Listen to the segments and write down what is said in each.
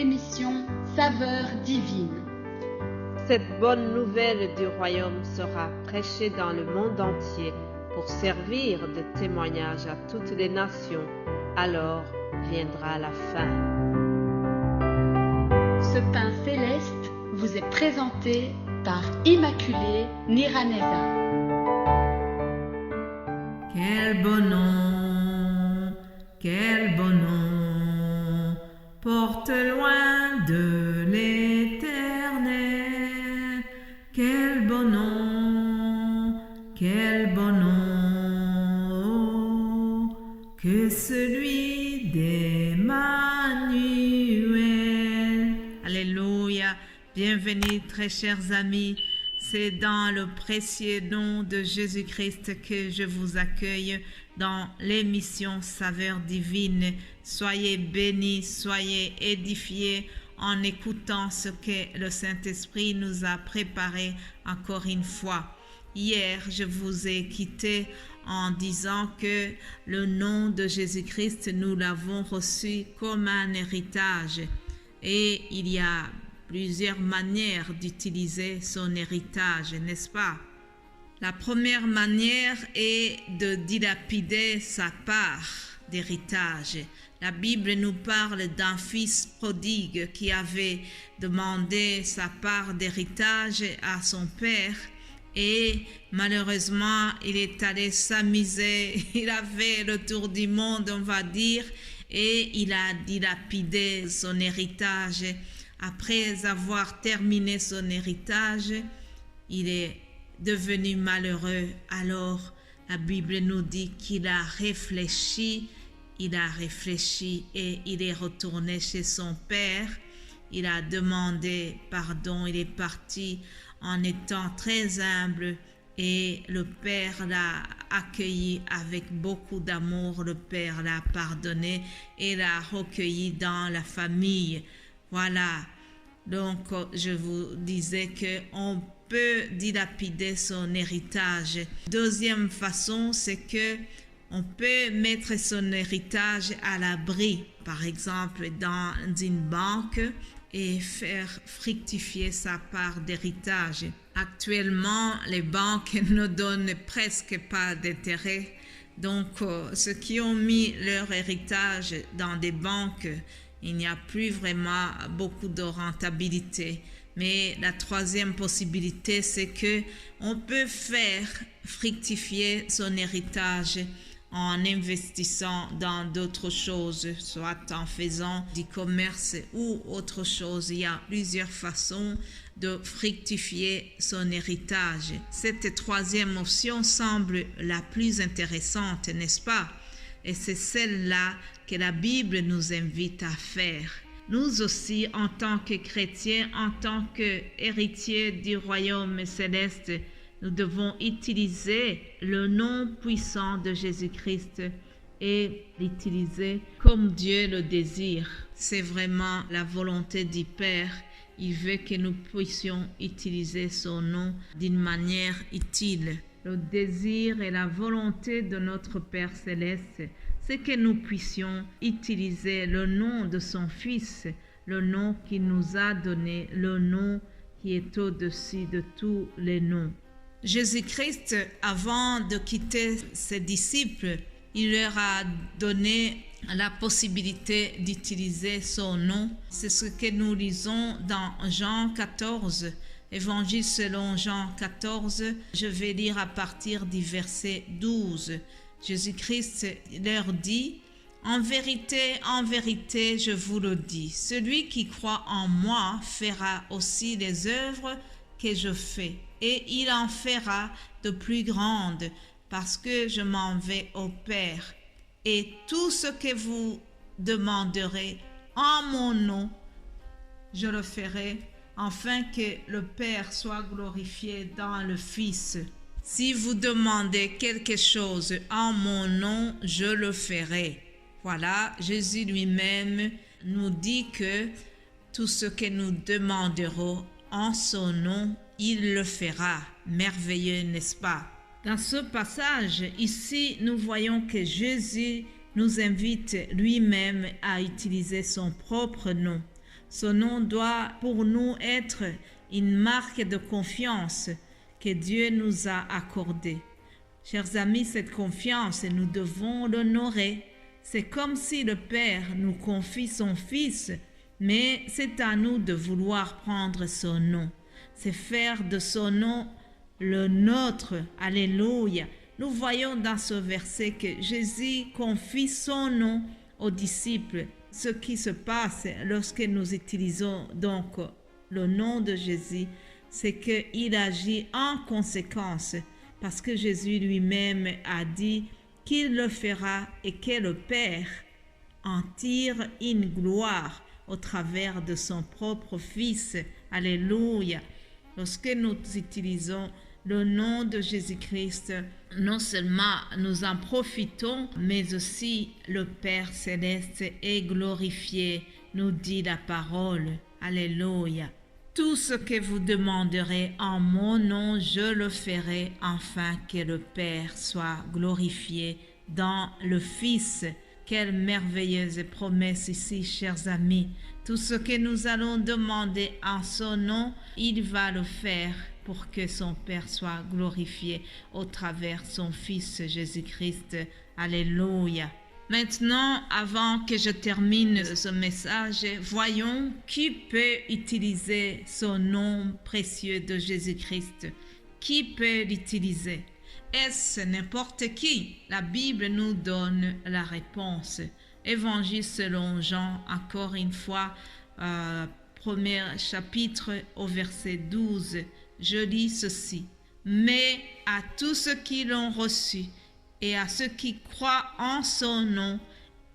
l'émission Saveurs divines. Cette bonne nouvelle du royaume sera prêchée dans le monde entier pour servir de témoignage à toutes les nations. Alors viendra la fin. Ce pain céleste vous est présenté par Immaculée Niraneza. Quel bon nom, porte loin de l'éternel. Quel bon nom, que celui d'Emmanuel. Alléluia, bienvenue très chers amis. C'est dans le précieux nom de Jésus-Christ que je vous accueille dans l'émission Saveurs divines. Soyez bénis, soyez édifiés en écoutant ce que le Saint-Esprit nous a préparé encore une fois. Hier, je vous ai quitté en disant que le nom de Jésus-Christ, nous l'avons reçu comme un héritage. Et il y a plusieurs manières d'utiliser son héritage, n'est-ce pas? La première manière est de dilapider sa part d'héritage. La Bible nous parle d'un fils prodigue qui avait demandé sa part d'héritage à son père et malheureusement, il est allé s'amuser. Il avait le tour du monde, on va dire, et il a dilapidé son héritage. Après avoir terminé son héritage, il est devenu malheureux. Alors, la Bible nous dit qu'il a réfléchi et il est retourné chez son père. Il a demandé pardon, il est parti en étant très humble et le père l'a accueilli avec beaucoup d'amour. Le père l'a pardonné et l'a recueilli dans la famille. Voilà, donc je vous disais qu'on peut dilapider son héritage. Deuxième façon, c'est que on peut mettre son héritage à l'abri, par exemple dans une banque et faire fructifier sa part d'héritage. Actuellement, les banques ne donnent presque pas d'intérêt. Donc, ceux qui ont mis leur héritage dans des banques, il n'y a plus vraiment beaucoup de rentabilité. Mais la troisième possibilité, c'est que on peut faire fructifier son héritage en investissant dans d'autres choses, soit en faisant du commerce ou autre chose. Il y a plusieurs façons de fructifier son héritage. Cette troisième option semble la plus intéressante, n'est-ce pas? Et c'est celle-là que la Bible nous invite à faire. Nous aussi, en tant que chrétiens, en tant qu'héritiers du royaume céleste, nous devons utiliser le nom puissant de Jésus-Christ et l'utiliser comme Dieu le désire. C'est vraiment la volonté du Père. Il veut que nous puissions utiliser son nom d'une manière utile. Le désir et la volonté de notre Père céleste, c'est que nous puissions utiliser le nom de son Fils, le nom qu'il nous a donné, le nom qui est au-dessus de tous les noms. Jésus-Christ, avant de quitter ses disciples, il leur a donné la possibilité d'utiliser son nom. C'est ce que nous lisons dans Jean 14, Évangile selon Jean 14. Je vais lire à partir du verset 12. Jésus-Christ leur dit: « En vérité, je vous le dis, celui qui croit en moi fera aussi les œuvres que je fais, et il en fera de plus grandes, parce que je m'en vais au Père. Et tout ce que vous demanderez en mon nom, je le ferai, afin que le Père soit glorifié dans le Fils. Si vous demandez quelque chose en mon nom, je le ferai. » Voilà, Jésus lui-même nous dit que tout ce que nous demanderons en son nom, il le fera. Merveilleux, n'est-ce pas? Dans ce passage, ici, nous voyons que Jésus nous invite lui-même à utiliser son propre nom. Ce nom doit pour nous être une marque de confiance que Dieu nous a accordée. Chers amis, cette confiance, nous devons l'honorer. C'est comme si le Père nous confie son Fils, mais c'est à nous de vouloir prendre son nom. C'est faire de son nom le nôtre. Alléluia. Nous voyons dans ce verset que Jésus confie son nom aux disciples. Ce qui se passe lorsque nous utilisons donc le nom de Jésus, c'est qu'il agit en conséquence, parce que Jésus lui-même a dit qu'il le fera et que le Père en tire une gloire au travers de son propre Fils. Alléluia. Lorsque nous utilisons le nom de Jésus-Christ, non seulement nous en profitons, mais aussi le Père céleste est glorifié, nous dit la parole. Alléluia. Tout ce que vous demanderez en mon nom, je le ferai, afin que le Père soit glorifié dans le Fils. Quelle merveilleuse promesse ici, chers amis. Tout ce que nous allons demander en son nom, il va le faire pour que son Père soit glorifié au travers son Fils Jésus-Christ. Alléluia. Maintenant, avant que je termine ce message, voyons qui peut utiliser ce nom précieux de Jésus-Christ. Qui peut l'utiliser? Est-ce n'importe qui? La Bible nous donne la réponse. Évangile selon Jean, encore une fois, premier chapitre au verset 12. Je lis ceci. Mais à tous ceux qui l'ont reçu et à ceux qui croient en son nom,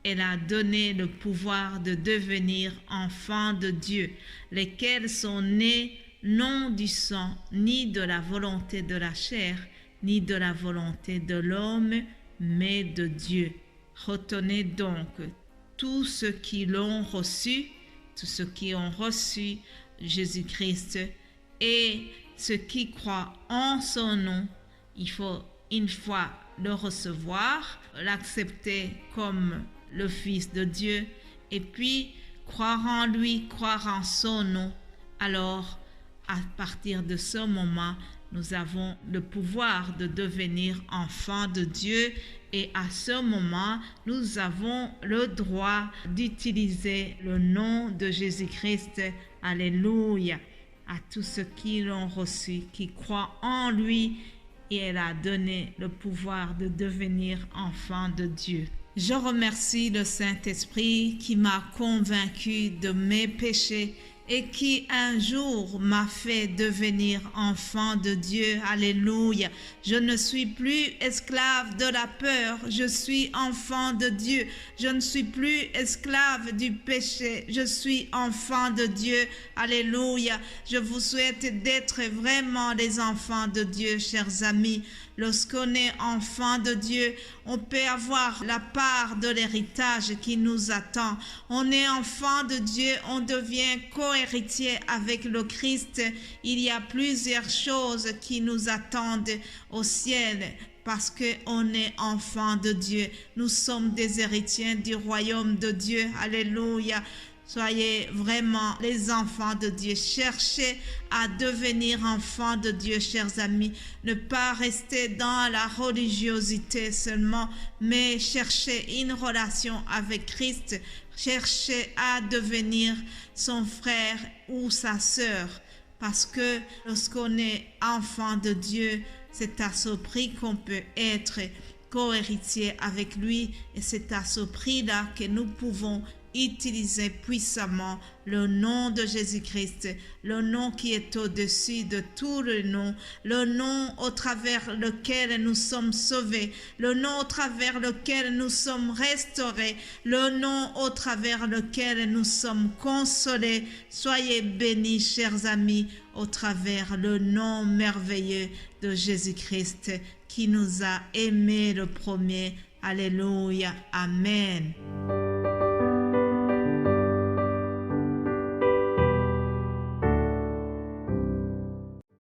elle a donné le pouvoir de devenir enfants de Dieu, lesquels sont nés non du sang, ni de la volonté de la chair, ni de la volonté de l'homme, mais de Dieu. Retenez donc tous ceux qui l'ont reçu, tous ceux qui ont reçu Jésus-Christ et ceux qui croient en son nom. Il faut une fois le recevoir, l'accepter comme le Fils de Dieu et puis croire en lui, croire en son nom. Alors, à partir de ce moment, nous avons le pouvoir de devenir enfants de Dieu et à ce moment, nous avons le droit d'utiliser le nom de Jésus-Christ. Alléluia. À tous ceux qui l'ont reçu, qui croient en lui, et elle a donné le pouvoir de devenir enfants de Dieu. Je remercie le Saint-Esprit qui m'a convaincu de mes péchés et qui un jour m'a fait devenir enfant de Dieu. Alléluia. Je ne suis plus esclave de la peur, je suis enfant de Dieu. Je ne suis plus esclave du péché, je suis enfant de Dieu. Alléluia. Je vous souhaite d'être vraiment les enfants de Dieu, chers amis. Lorsqu'on est enfant de Dieu, on peut avoir la part de l'héritage qui nous attend. On est enfant de Dieu, on devient co-héritier avec le Christ. Il y a plusieurs choses qui nous attendent au ciel parce qu'on est enfant de Dieu. Nous sommes des héritiers du royaume de Dieu. Alléluia. Soyez vraiment les enfants de Dieu. Cherchez à devenir enfants de Dieu, chers amis. Ne pas rester dans la religiosité seulement, mais cherchez une relation avec Christ. Cherchez à devenir son frère ou sa sœur. Parce que lorsqu'on est enfant de Dieu, c'est à ce prix qu'on peut être co-héritier avec lui. Et c'est à ce prix-là que nous pouvons utiliser puissamment le nom de Jésus-Christ, le nom qui est au-dessus de tout le nom au travers lequel nous sommes sauvés, le nom au travers lequel nous sommes restaurés, le nom au travers lequel nous sommes consolés. Soyez bénis, chers amis, au travers le nom merveilleux de Jésus-Christ qui nous a aimés le premier. Alléluia. Amen.